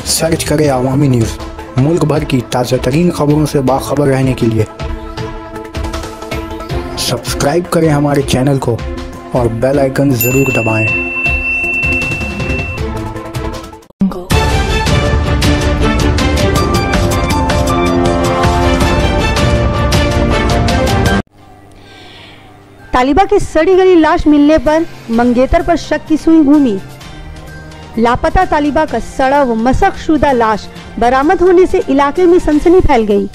Search करें अवामी news. मुल्क भर की ताज़ा तरीन खबरों से बाखबर रहने के लिए सब्सक्राइब करें हमारे चैनल को और बेल आइकन ज़रूर दबाएं। तालिबा की सड़ी गली लाश मिलने पर मंगेतर पर शक की सुई घूमी। लापता तालिबा का सड़ा व मसखशुदा लाश बरामद होने से इलाके में सनसनी फैल गई।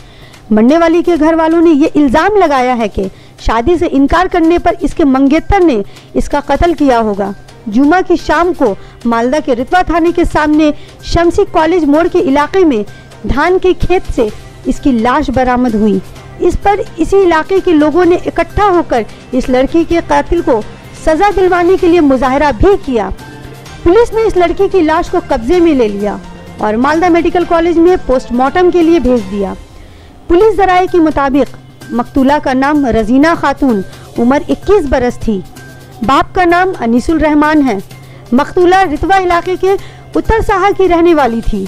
मरने वाली के घर वालों ने यह इल्जाम लगाया है कि शादी से इनकार करने पर इसके मंगेतर ने इसका कत्ल किया होगा। जुमा की शाम को मालदा के रितवा थाने के सामने शमसी कॉलेज मोड़ के इलाके में धान के खेत से इसकी लाश बरामद हुई। इस पर इसी इलाके के लोगों ने इकट्ठा होकर इस लड़की के कातिल को सजा दिलवाने के लिए मुजाहरा भी किया। पुलिस ने इस लड़की की लाश को कब्जे में ले लिया और मालदा मेडिकल कॉलेज में पोस्टमार्टम के लिए भेज दिया। पुलिस जराये के मुताबिक मकतूला का नाम रजीना खातून उम्र 21 बरस थी। बाप का नाम अनीसुल रहमान है। मकतूला रितवा इलाके के उत्तर साहा की रहने वाली थी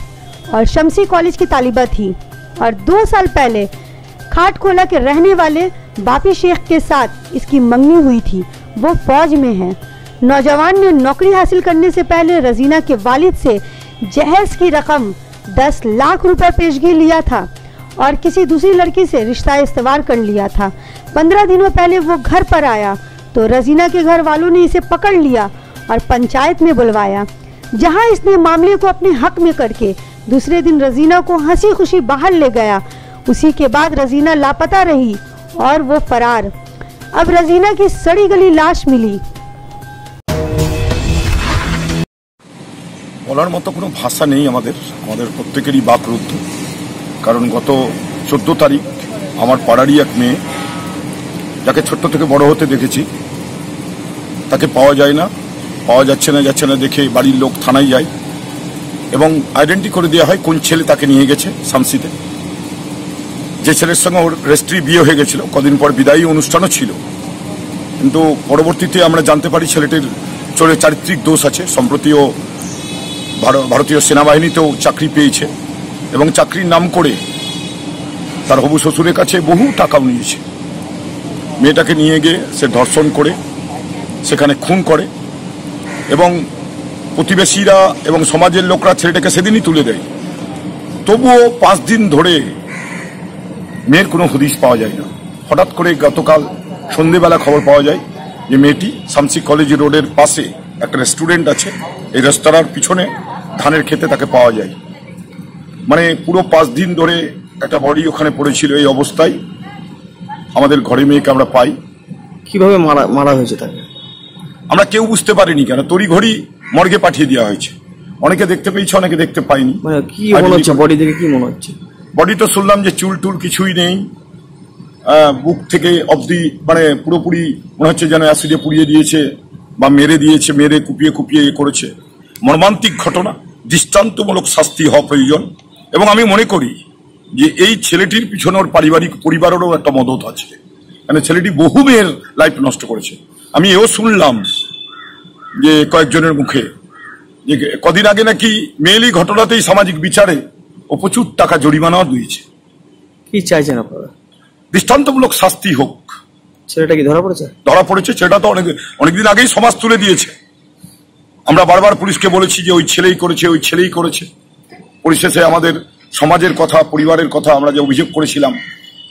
और शमसी कॉलेज की तालिबा थी और 2 साल पहले खाटखोला के रहने वाले बापी शेख के साथ इसकी मंगनी हुई थी। वो फौज में है। नौजवान ने नौकरी हासिल करने से पहले रजीना के वालिद से जहेज की रकम 10 लाख रुपए पेशगी लिया था और किसी दूसरी लड़की से रिश्ता इस्तवार कर लिया था। 15 दिनों पहले वो घर पर आया तो रजीना के घर वालों ने इसे पकड़ लिया और पंचायत में बुलवाया, जहां इसने मामले को अपने हक में करके दूसरे दिन रजीना को हंसी खुशी बाहर ले गया। उसी के बाद रजीना लापता रही और वो फरार। अब रजीना की सड़ी गली लाश मिली। বলার মতো কোনো ভাষা নেই আমাদের প্রত্যেকেরই বাকরুদ্ধ। কারণ গত 14 তারিখ আমার পাড়ারই এক মেয়ে, যাকে ছোট্ট থেকে বড় হতে দেখেছি, তাকে পাওয়া যায় না, পাওয়া যাচ্ছে না দেখে বাড়ির লোক থানায় যায় এবং আইডেন্টি করে দেওয়া হয় কোন ছেলে তাকে নিয়ে গেছে শামসিতে। যে ছেলের সঙ্গে ওর রেজিস্ট্রি বিয়ে হয়ে গেছিল, কদিন পর বিদায়ী অনুষ্ঠানও ছিল, কিন্তু পরবর্তীতে আমরা জানতে পারি ছেলেটির চোরে চারিত্রিক দোষ আছে। সম্প্রতিও ভারতীয় সেনাবাহিনীতেও চাকরি পেয়েছে এবং চাকরির নাম করে তার হবু শ্বশুরের কাছে বহু টাকাও নিয়েছে। মেয়েটাকে নিয়ে গিয়ে সে ধর্ষণ করে সেখানে খুন করে এবং প্রতিবেশীরা এবং সমাজের লোকরা ছেলেটাকে সেদিনই তুলে দেয়। তবুও 5 দিন ধরে মেয়ের কোনো হদিশ পাওয়া যায় না। হঠাৎ করে গতকাল সন্ধ্যেবেলা খবর পাওয়া যায় যে মেয়েটি শামসি কলেজ রোডের পাশে একটা রেস্টুরেন্ট আছে, এই রেস্তোরাঁর পিছনে ধানের খেতে তাকে পাওয়া যায়। মানে পুরো 5 দিন ধরে একটা বডি ওখানে পড়েছিল। এই অবস্থায় আমাদের ঘরে মেয়েকে আমরা পাই। কিভাবে মারা হয়েছে তাকে আমরা কেউ বুঝতে পারিনি, কেন তড়িঘড়ি মর্গে পাঠিয়ে দেওয়া হয়েছে। অনেকে দেখতে পেয়েছে, অনেকে দেখতে পাইনি। মানে কি মনে হচ্ছে বডি দেখে, কি মনে হচ্ছে? বডি তো শুনলাম যে চুল টুল কিছুই নেই, বুক থেকে অবধি মানে পুরোপুরি মনে হচ্ছে যেন অ্যাসিডে পুড়িয়ে দিয়েছে বা মেরে দিয়েছে, মেরে কুপিয়ে করেছে। মর্মান্তিক ঘটনা, দৃষ্টান্তমূলক শাস্তি হওয়া প্রয়োজন। এবং আমি মনে করি যে এই ছেলেটির পিছনে ওর পারিবারিক পরিবারেরও একটা মদত আছে, মানে ছেলেটি বহু মেয়ের লাইফ নষ্ট করেছে। আমি এও শুনলাম যে কয়েকজনের মুখে যে কদিন আগে নাকি মেয়েলি ঘটনাতেই সামাজিক বিচারে ও প্রচুর টাকা জরিমানাও দিয়েছে। কি চাইছেন আপনারা? দৃষ্টান্তমূলক শাস্তি হোক। ছেলেটা কি ধরা পড়েছে? ধরা পড়েছে। ছেলেটা তো অনেকদিন আগেই সমাজ তুলে দিয়েছে। আমরা বারবার পুলিশকে বলেছি যে ওই ছেলেই করেছে। পরিশেষে আমাদের সমাজের কথা, পরিবারের কথা আমরা যে অভিযোগ করেছিলাম,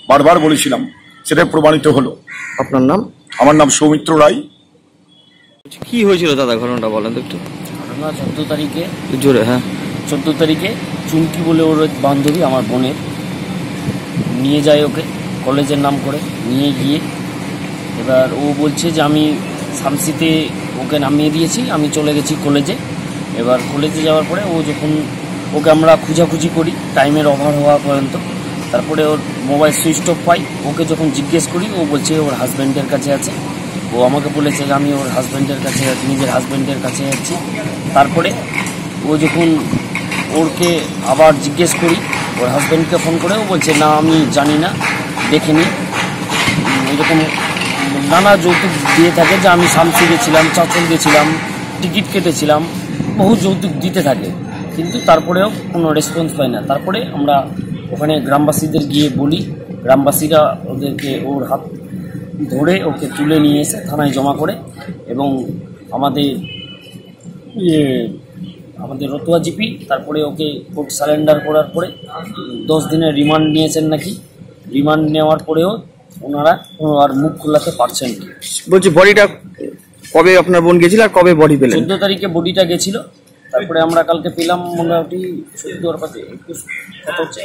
বারবার বলেছিলাম, সেটা প্রমাণিত হলো। আপনার নাম? আমার নাম সৌমিত্র রায়। কি হয়েছিল দাদা, ঘটনাটা বলেন তো একটু। ঘটনা 14 তারিখে জোরে। হ্যাঁ, 14 তারিখে চুমকি বলে ওর বান্ধবী আমার বোনের নিয়ে যায় ওকে কলেজের নাম করে নিয়ে গিয়ে। এবার ও বলছে যে আমি শামসিতে ওকে নামিয়ে দিয়েছি, আমি চলে গেছি কলেজে। এবার কলেজে যাওয়ার পরে ও যখন ওকে আমরা খুঁজাখুঁজি করি টাইমের অভাব হওয়া পর্যন্ত, তারপরে ওর মোবাইল সুইচ অফ পাই। ওকে যখন জিজ্ঞেস করি ও বলছে ওর হাজব্যান্ডের কাছে আছে। ও আমাকে বলেছে যে আমি ওর নিজের হাজব্যান্ডের কাছে যাচ্ছি। তারপরে ও যখন ওরকে আবার জিজ্ঞেস করি, ওর হাজব্যান্ডকে ফোন করে ও বলছে না আমি জানি না, দেখিনি। এরকম নানা যৌতুক দিয়ে থাকে যে আমি শামসি গেছিলাম, চাঁচল গেছিলাম, টিকিট কেটেছিলাম, বহু যৌতুক দিতে থাকে। কিন্তু তারপরেও কোনো রেসপন্স পাই না। তারপরে আমরা ওখানে গ্রামবাসীদের গিয়ে বলি, গ্রামবাসীরা ওদেরকে ওর হাত ধরে ওকে তুলে নিয়ে এসে থানায় জমা করে এবং আমাদের রতুয়া জিপি তারপরে ওকে কোর্ট সারেন্ডার করার পরে 10 দিনের রিমান্ড নিয়েছেন নাকি। রিমান্ড নেওয়ার পরেও ওনারা আর মুখ খোলাতে পারছেন না। বলছি বডিটা কবে আপনার বোন গেছিল আর কবে বডি পেলেন? 14 তারিখে বডিটা গেছিল, তারপরে আমরা কালকে পেলাম মোটামুটি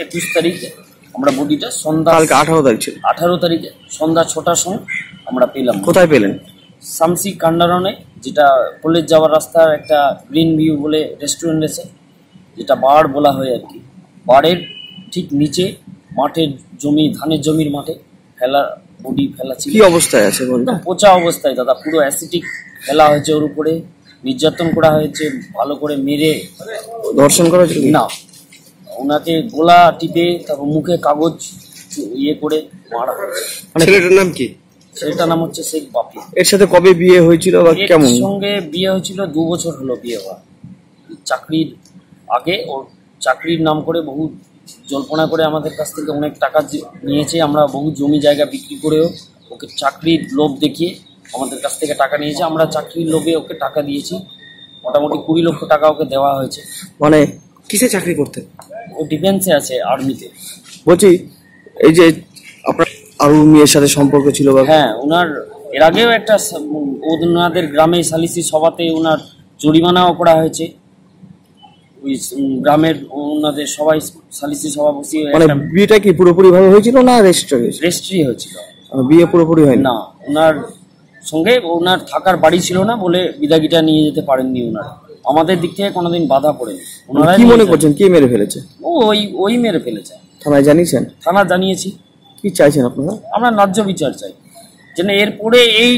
21 তারিখে আমরা বডিটা সন্ধ্যা, কালকে 18 তারিখ ছিল। 18 তারিখে সন্ধ্যা 6টার সময় আমরা পেলাম। কোথায় পেলেন? শামসি কান্ডারনে, যেটা কলেজ যাওয়ার রাস্তার একটা গ্রিন ভিউ বলে রেস্টুরেন্ট আছে, যেটা বাড় বলা হয় আর কি। বাড়ের ঠিক নিচে মাঠের জমি, ধানের জমির মাঠে বডি ফেলা ছিল। কি অবস্থায় আছে? একদম পচা অবস্থায় দাদা, পুরো অ্যাসিডিক ফেলা হয়েছে ওর উপরে, নির্যাতন করা হয়েছে, ভালো করে মেরে ধর্ষণ করা হয়েছিল না, ওনাকে গোলা টিপে তারপর মুখে কাগজ করে মারা হয়েছে। ছেলেটার নাম কি? ছেলেটার নাম হচ্ছে শেখ বাপি। এর সাথে কবে বিয়ে হয়েছিল বা কেমন? সঙ্গে বিয়ে হয়েছিল 2 বছর হলো বিয়ে হওয়া। চাকরির আগে ওর চাকরির নাম করে বহু জল্পনা করে আমাদের কাছ থেকে অনেক টাকা নিয়েছে। আমরা বহু জমি জায়গা বিক্রি করেও ওকে চাকরির লোভ দেখিয়ে আমাদের কাছ থেকে টাকা নিয়েছে। আমরা চাকরির লোভে ওকে টাকা দিয়েছি, মোটামুটি 20 লক্ষ টাকা ওকে দেওয়া হয়েছে। মানে কিসে চাকরি করতে? ও ডিফেন্সে আছে, আর্মিতে। বলছি এই যে আপনার আরো মেয়ের সাথে সম্পর্ক ছিল বা? হ্যাঁ, ওনার এর আগেও একটা ওনাদের গ্রামে সালিসি সভাতে ওনার জরিমানাও করা হয়েছে। ওই গ্রামের ওনাদের সবাই সালিসি সভা বসিয়ে, মানে বিয়েটা কি পুরোপুরি ভাবে হয়েছিল না রেজিস্ট্রি হয়েছিল? বিয়ে পুরোপুরি হয়নি না, ওনার সঙ্গে ওনার থাকার বাড়ি ছিল না বলে বিদাগিটা নিয়ে যেতে পারেননি ওনারা। আমাদের দিক থেকে কোনোদিন বাধা পড়েনি। ওনারা কি মনে করছেন কে মেরে ফেলেছে? ওই মেরে ফেলেছে। থানায় জানিয়েছেন? থানা জানিয়েছি। কি চাইছেন আপনারা? আমরা ন্যায্য বিচার চাই, যেন এরপরে এই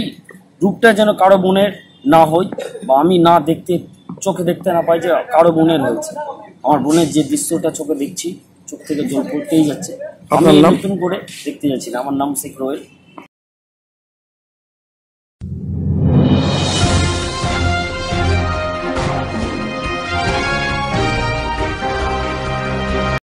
রূপটা যেন কারো বোনের না হয়, বা আমি না চোখে দেখতে না পাই যে কারো বোনের হয়েছে। আমার বোনের যে দৃশ্যটা চোখে দেখছি, চোখ থেকে জল পড়তেই যাচ্ছে। আমি নতুন করে দেখতে যাচ্ছি না। আমার নাম শেখ রোহেল।